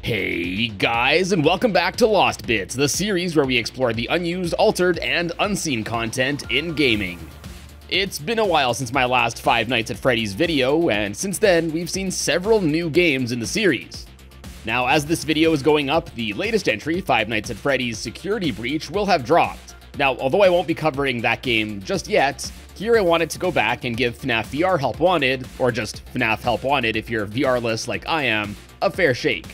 Hey guys, and welcome back to Lost Bits, the series where we explore the unused, altered, and unseen content in gaming. It's been a while since my last Five Nights at Freddy's video, and since then, we've seen several new games in the series. Now, as this video is going up, the latest entry, Five Nights at Freddy's Security Breach, will have dropped. Now, although I won't be covering that game just yet, here I wanted to go back and give FNAF VR Help Wanted, or just FNAF Help Wanted if you're VR-less like I am, a fair shake.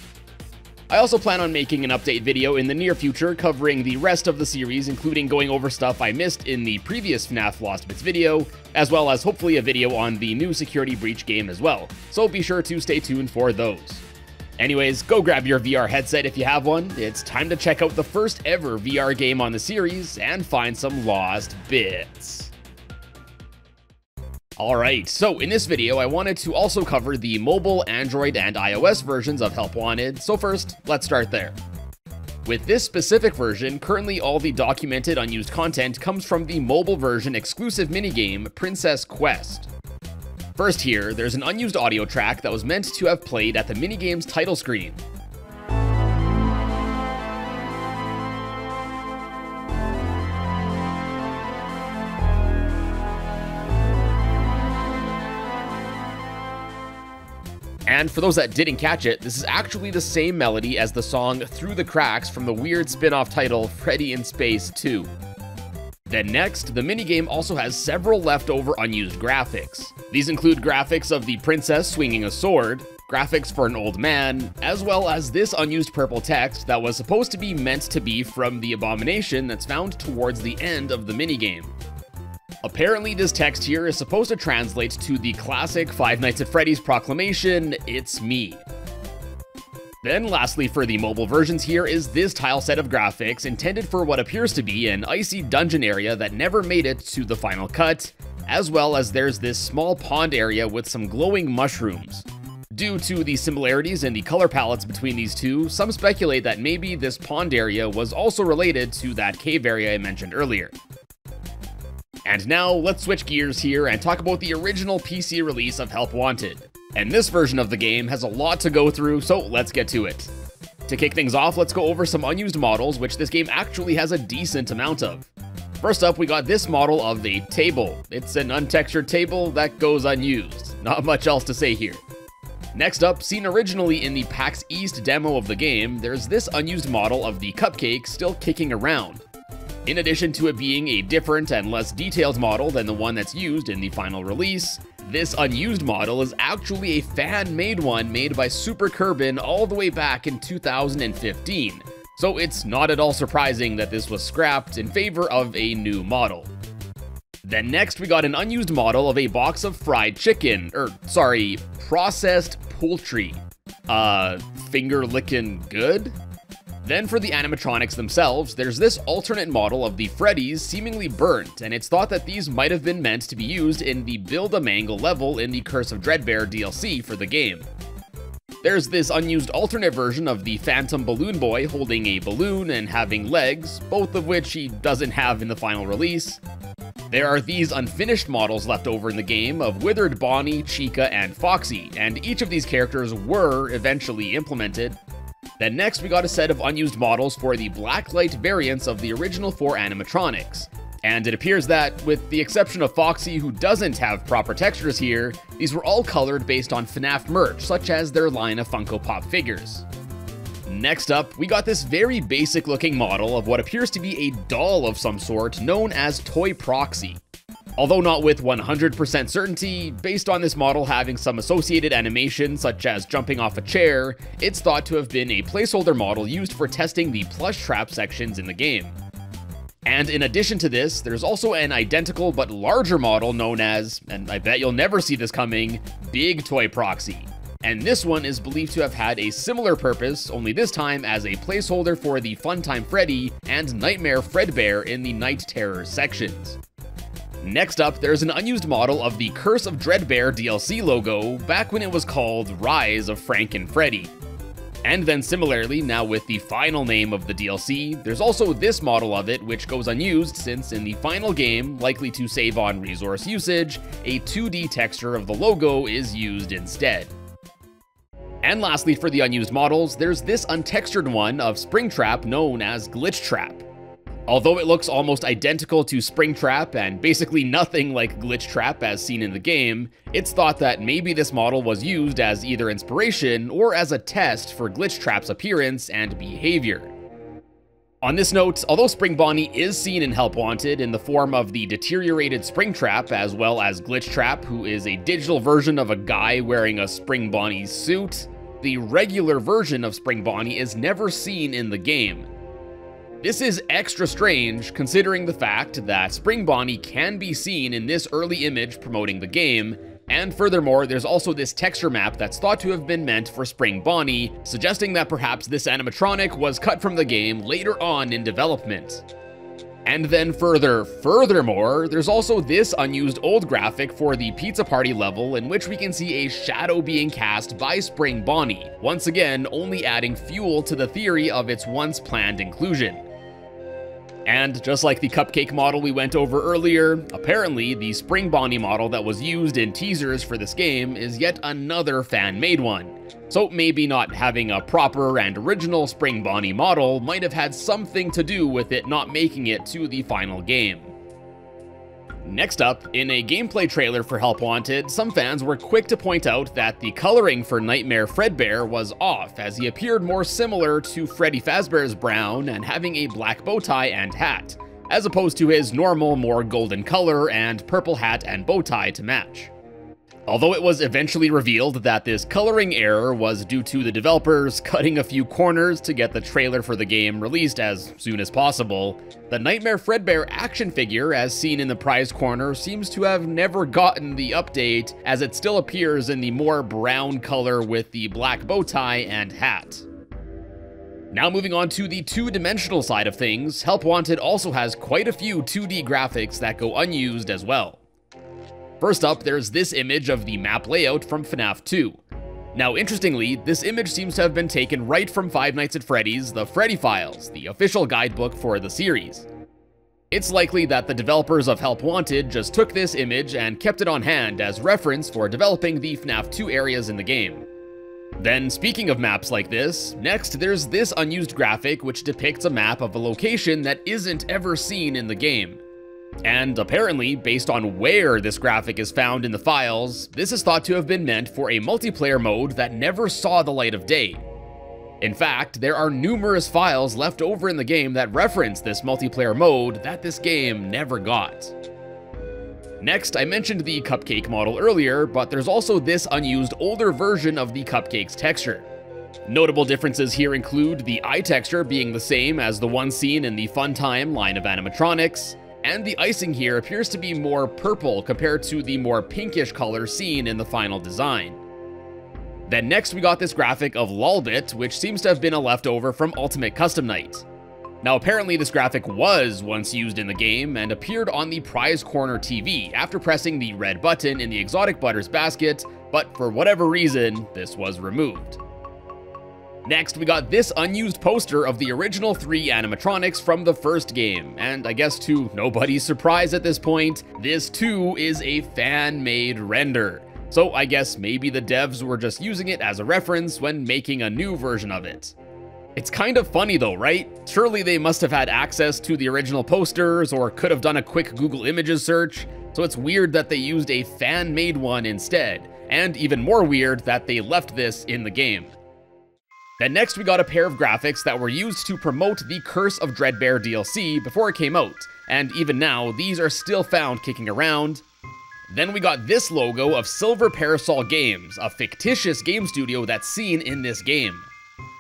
I also plan on making an update video in the near future covering the rest of the series, including going over stuff I missed in the previous FNAF Lost Bits video, as well as hopefully a video on the new Security Breach game as well, so be sure to stay tuned for those. Anyways, go grab your VR headset if you have one. It's time to check out the first ever VR game on the series and find some lost bits. Alright, so in this video I wanted to also cover the mobile, Android, and iOS versions of Help Wanted, so first, let's start there. With this specific version, currently all the documented unused content comes from the mobile version exclusive minigame, Princess Quest. First here, there's an unused audio track that was meant to have played at the minigame's title screen. And for those that didn't catch it, this is actually the same melody as the song Through the Cracks from the weird spin-off title Freddy in Space 2. Then next, the minigame also has several leftover unused graphics. These include graphics of the princess swinging a sword, graphics for an old man, as well as this unused purple text that was supposed to be meant to be from the abomination that's found towards the end of the minigame. Apparently this text here is supposed to translate to the classic Five Nights at Freddy's proclamation, "It's me." Then lastly for the mobile versions here is this tile set of graphics intended for what appears to be an icy dungeon area that never made it to the final cut, as well as there's this small pond area with some glowing mushrooms. Due to the similarities in the color palettes between these two, some speculate that maybe this pond area was also related to that cave area I mentioned earlier. And now, let's switch gears here and talk about the original PC release of Help Wanted. And this version of the game has a lot to go through, so let's get to it. To kick things off, let's go over some unused models, which this game actually has a decent amount of. First up, we got this model of a table. It's an untextured table that goes unused. Not much else to say here. Next up, seen originally in the PAX East demo of the game, there's this unused model of the cupcake still kicking around. In addition to it being a different and less detailed model than the one that's used in the final release, this unused model is actually a fan-made one made by Super Kerbin all the way back in 2015, so it's not at all surprising that this was scrapped in favor of a new model. Then next we got an unused model of a box of fried chicken, processed poultry. Finger-lickin' good? Then for the animatronics themselves, there's this alternate model of the Freddys seemingly burnt, and it's thought that these might have been meant to be used in the Build-A-Mangle level in the Curse of Fredbear DLC for the game. There's this unused alternate version of the Phantom Balloon Boy holding a balloon and having legs, both of which he doesn't have in the final release. There are these unfinished models left over in the game of Withered Bonnie, Chica, and Foxy, and each of these characters were eventually implemented. Then next we got a set of unused models for the blacklight variants of the original 4 animatronics. And it appears that, with the exception of Foxy who doesn't have proper textures here, these were all colored based on FNAF merch, such as their line of Funko Pop figures. Next up, we got this very basic looking model of what appears to be a doll of some sort known as Toy Proxy. Although not with 100% certainty, based on this model having some associated animation such as jumping off a chair, it's thought to have been a placeholder model used for testing the plush trap sections in the game. And in addition to this, there's also an identical but larger model known as, and I bet you'll never see this coming, Big Toy Proxy. And this one is believed to have had a similar purpose, only this time as a placeholder for the Funtime Freddy and Nightmare Fredbear in the Night Terror sections. Next up, there's an unused model of the Curse of Fredbear DLC logo back when it was called Rise of Frank and Freddy. And then similarly, now with the final name of the DLC, there's also this model of it which goes unused since in the final game, likely to save on resource usage, a 2D texture of the logo is used instead. And lastly, for the unused models, there's this untextured one of Springtrap known as Glitchtrap. Although it looks almost identical to Springtrap and basically nothing like Glitchtrap as seen in the game, it's thought that maybe this model was used as either inspiration or as a test for Glitchtrap's appearance and behavior. On this note, although Spring Bonnie is seen in Help Wanted in the form of the deteriorated Springtrap as well as Glitchtrap, who is a digital version of a guy wearing a Spring Bonnie suit, the regular version of Spring Bonnie is never seen in the game. This is extra strange considering the fact that Spring Bonnie can be seen in this early image promoting the game, and furthermore, there's also this texture map that's thought to have been meant for Spring Bonnie, suggesting that perhaps this animatronic was cut from the game later on in development. And then furthermore, there's also this unused old graphic for the Pizza Party level in which we can see a shadow being cast by Spring Bonnie, once again only adding fuel to the theory of its once planned inclusion. And just like the cupcake model we went over earlier, apparently the Spring Bonnie model that was used in teasers for this game is yet another fan-made one. So maybe not having a proper and original Spring Bonnie model might have had something to do with it not making it to the final game. Next up, in a gameplay trailer for Help Wanted, some fans were quick to point out that the coloring for Nightmare Fredbear was off, as he appeared more similar to Freddy Fazbear's Brown and having a black bow tie and hat, as opposed to his normal, more golden color and purple hat and bow tie to match. Although it was eventually revealed that this coloring error was due to the developers cutting a few corners to get the trailer for the game released as soon as possible, the Nightmare Fredbear action figure as seen in the prize corner seems to have never gotten the update, as it still appears in the more brown color with the black bow tie and hat. Now moving on to the two-dimensional side of things, Help Wanted also has quite a few 2D graphics that go unused as well. First up, there's this image of the map layout from FNAF 2. Now, interestingly, this image seems to have been taken right from Five Nights at Freddy's The Freddy Files, the official guidebook for the series. It's likely that the developers of Help Wanted just took this image and kept it on hand as reference for developing the FNAF 2 areas in the game. Then, speaking of maps like this, next there's this unused graphic which depicts a map of a location that isn't ever seen in the game. And apparently, based on where this graphic is found in the files, this is thought to have been meant for a multiplayer mode that never saw the light of day. In fact, there are numerous files left over in the game that reference this multiplayer mode that this game never got. Next, I mentioned the cupcake model earlier, but there's also this unused older version of the cupcake's texture. Notable differences here include the eye texture being the same as the one seen in the Funtime line of animatronics, and the icing here appears to be more purple compared to the more pinkish color seen in the final design. Then next we got this graphic of Lolbit, which seems to have been a leftover from Ultimate Custom Night. Now apparently this graphic was once used in the game and appeared on the prize corner TV after pressing the red button in the Exotic Butters basket, but for whatever reason, this was removed. Next, we got this unused poster of the original 3 animatronics from the first game, and I guess to nobody's surprise at this point, this too is a fan-made render. So I guess maybe the devs were just using it as a reference when making a new version of it. It's kind of funny though, right? Surely they must have had access to the original posters or could have done a quick Google Images search, so it's weird that they used a fan-made one instead, and even more weird that they left this in the game. Then next we got a pair of graphics that were used to promote the Curse of Dreadbear DLC before it came out, and even now these are still found kicking around. Then we got this logo of Silver Parasol Games, a fictitious game studio that's seen in this game.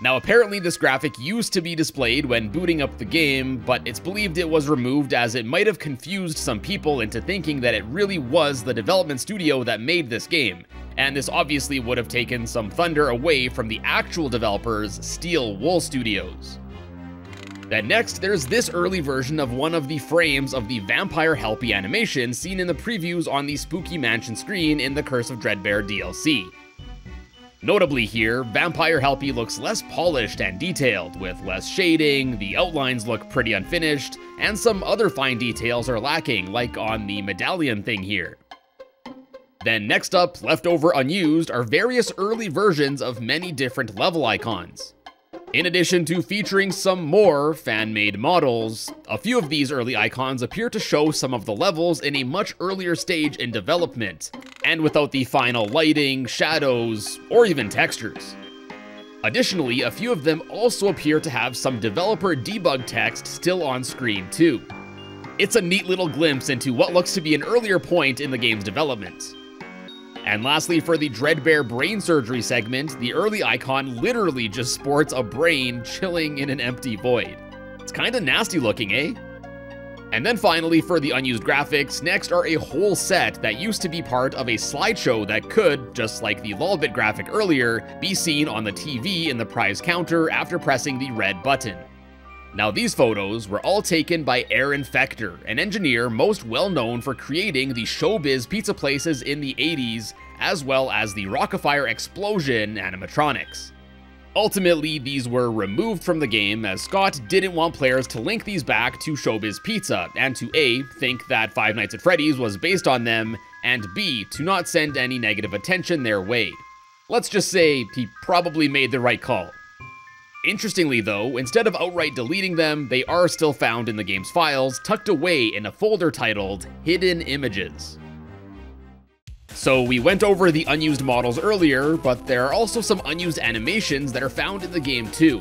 Now apparently this graphic used to be displayed when booting up the game, but it's believed it was removed as it might have confused some people into thinking that it really was the development studio that made this game, and this obviously would have taken some thunder away from the actual developers, Steel Wool Studios. Then next, there's this early version of one of the frames of the Vampire Helpy animation seen in the previews on the Spooky Mansion screen in the Curse of Dreadbear DLC. Notably here, Vampire Helpy looks less polished and detailed, with less shading, the outlines look pretty unfinished, and some other fine details are lacking, like on the medallion thing here. Then next up, left over unused, are various early versions of many different level icons. In addition to featuring some more fan-made models, a few of these early icons appear to show some of the levels in a much earlier stage in development, and without the final lighting, shadows, or even textures. Additionally, a few of them also appear to have some developer debug text still on screen too. It's a neat little glimpse into what looks to be an earlier point in the game's development. And lastly, for the Fredbear brain surgery segment, the early icon literally just sports a brain chilling in an empty void. It's kinda nasty looking, eh? And then finally, for the unused graphics, next are a whole set that used to be part of a slideshow that could, just like the Lolbit graphic earlier, be seen on the TV in the prize counter after pressing the red button. Now these photos were all taken by Aaron Fector, an engineer most well known for creating the showbiz pizza places in the 80s, as well as the Rockafire Explosion animatronics. Ultimately, these were removed from the game as Scott didn't want players to link these back to Showbiz Pizza, and to A, think that Five Nights at Freddy's was based on them, and B, to not send any negative attention their way. Let's just say he probably made the right call. Interestingly though, instead of outright deleting them, they are still found in the game's files, tucked away in a folder titled Hidden Images. So we went over the unused models earlier, but there are also some unused animations that are found in the game too.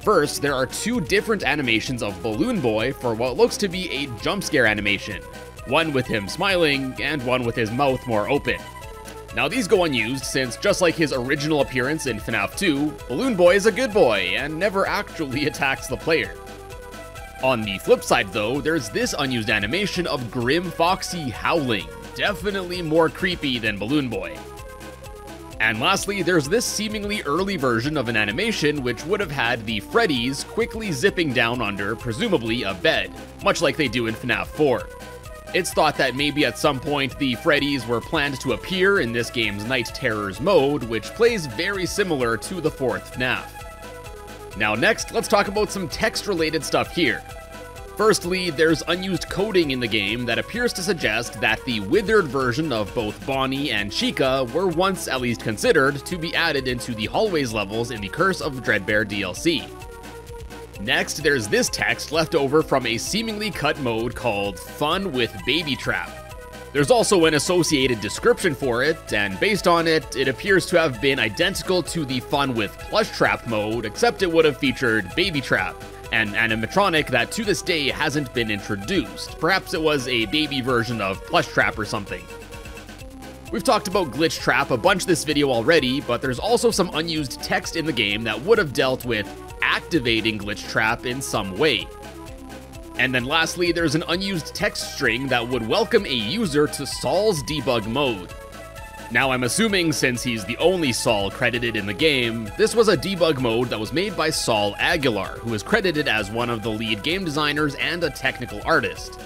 First, there are two different animations of Balloon Boy for what looks to be a jump scare animation, one with him smiling and one with his mouth more open. Now these go unused since, just like his original appearance in FNAF 2, Balloon Boy is a good boy and never actually attacks the player. On the flip side though, there's this unused animation of Grim Foxy howling, definitely more creepy than Balloon Boy. And lastly, there's this seemingly early version of an animation which would have had the Freddys quickly zipping down under, presumably, a bed, much like they do in FNAF 4. It's thought that maybe at some point the Freddys were planned to appear in this game's Night Terrors mode, which plays very similar to the 4th FNAF. Now next, let's talk about some text-related stuff here. Firstly, there's unused coding in the game that appears to suggest that the withered version of both Bonnie and Chica were once at least considered to be added into the hallways levels in the Curse of Fredbear DLC. Next, there's this text left over from a seemingly cut mode called Fun with Baby Trap. There's also an associated description for it, and based on it, it appears to have been identical to the Fun with Plush Trap mode, except it would have featured Baby Trap, an animatronic that to this day hasn't been introduced. Perhaps it was a baby version of Plush Trap or something. We've talked about Glitchtrap a bunch this video already, but there's also some unused text in the game that would have dealt with activating Glitchtrap in some way. And then lastly, there's an unused text string that would welcome a user to Saul's debug mode. Now I'm assuming since he's the only Saul credited in the game, this was a debug mode that was made by Saul Aguilar, who is credited as one of the lead game designers and a technical artist.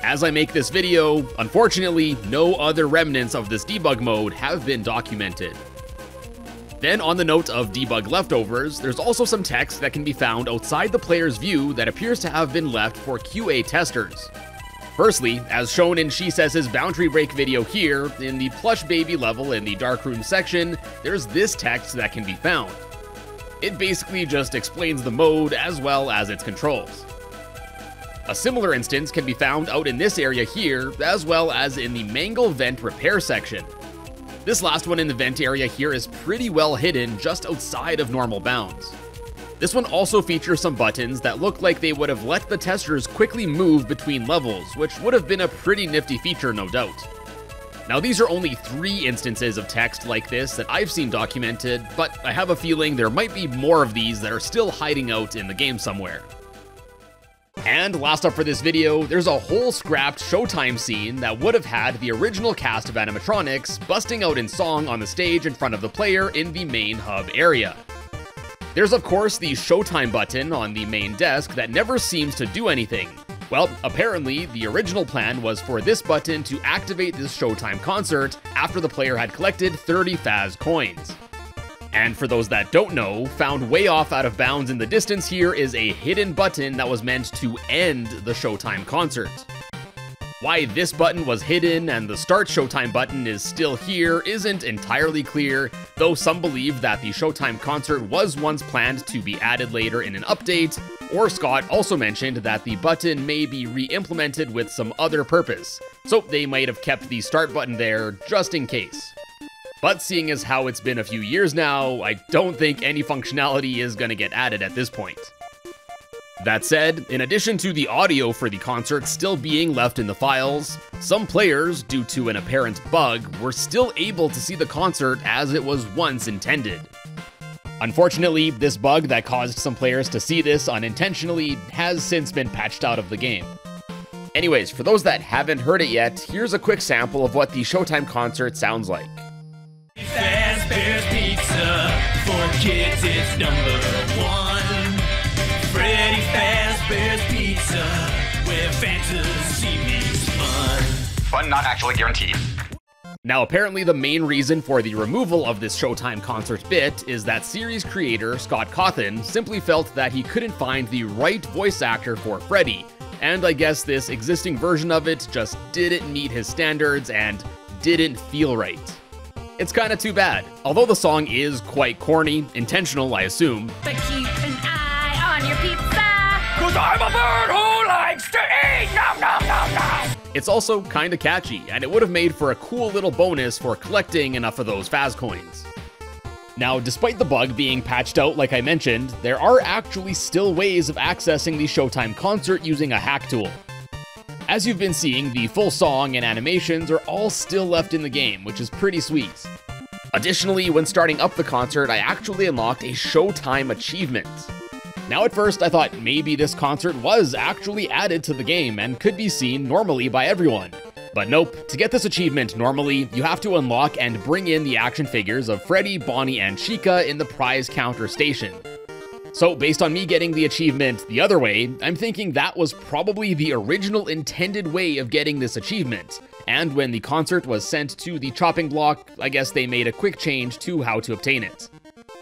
As I make this video, unfortunately, no other remnants of this debug mode have been documented. Then on the note of debug leftovers, there's also some text that can be found outside the player's view that appears to have been left for QA testers. Firstly, as shown in She Says His Boundary Break video here, in the plush baby level in the dark room section, there's this text that can be found. It basically just explains the mode as well as its controls. A similar instance can be found out in this area here, as well as in the Mangle Vent Repair section. This last one in the vent area here is pretty well hidden just outside of normal bounds. This one also features some buttons that look like they would have let the testers quickly move between levels, which would have been a pretty nifty feature, no doubt. Now these are only 3 instances of text like this that I've seen documented, but I have a feeling there might be more of these that are still hiding out in the game somewhere. And last up for this video, there's a whole scrapped Showtime scene that would have had the original cast of animatronics busting out in song on the stage in front of the player in the main hub area. There's of course the Showtime button on the main desk that never seems to do anything. Well, apparently the original plan was for this button to activate this Showtime concert after the player had collected 30 Faz coins. And for those that don't know, found way off out of bounds in the distance here is a hidden button that was meant to end the Showtime concert. Why this button was hidden and the Start Showtime button is still here isn't entirely clear, though some believe that the Showtime concert was once planned to be added later in an update, or Scott also mentioned that the button may be re-implemented with some other purpose, so they might have kept the Start button there just in case. But seeing as how it's been a few years now, I don't think any functionality is gonna get added at this point. That said, in addition to the audio for the concert still being left in the files, some players, due to an apparent bug, were still able to see the concert as it was once intended. Unfortunately, this bug that caused some players to see this unintentionally has since been patched out of the game. Anyways, for those that haven't heard it yet, here's a quick sample of what the Showtime concert sounds like. Fazbear's Pizza, for kids it's #1. Freddy Fazbear's Pizza, where fantasy meets fun. Fun not actually guaranteed. Now, apparently the main reason for the removal of this Showtime concert bit is that series creator Scott Cawthon simply felt that he couldn't find the right voice actor for Freddy, and I guess this existing version of it just didn't meet his standards and didn't feel right. It's kinda too bad. Although the song is quite corny, intentional I assume, But keep an eye on your pizza. 'Cause I'm a bird who likes to eat! Nom nom nom nom! it's also kinda catchy, and it would have made for a cool little bonus for collecting enough of those Faz coins. Now, despite the bug being patched out like I mentioned, there are actually still ways of accessing the Showtime concert using a hack tool. As you've been seeing, the full song and animations are all still left in the game, which is pretty sweet. Additionally, when starting up the concert, I actually unlocked a Showtime achievement. Now at first, I thought maybe this concert was actually added to the game and could be seen normally by everyone. But nope, to get this achievement normally, you have to unlock and bring in the action figures of Freddy, Bonnie, and Chica in the prize counter station. So based on me getting the achievement the other way, I'm thinking that was probably the original intended way of getting this achievement. And when the concert was sent to the chopping block, I guess they made a quick change to how to obtain it.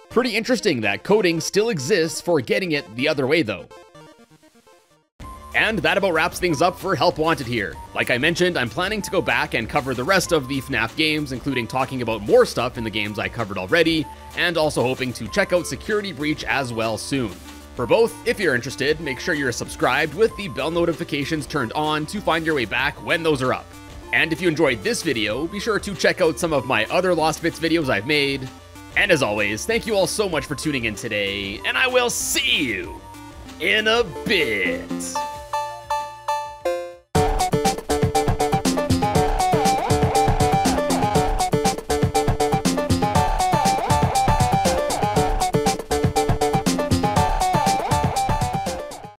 Pretty interesting that coding still exists for getting it the other way though. And that about wraps things up for Help Wanted here. Like I mentioned, I'm planning to go back and cover the rest of the FNAF games, including talking about more stuff in the games I covered already, and also hoping to check out Security Breach as well soon. For both, if you're interested, make sure you're subscribed with the bell notifications turned on to find your way back when those are up. And if you enjoyed this video, be sure to check out some of my other Lost Bits videos I've made. And as always, thank you all so much for tuning in today, and I will see you in a bit.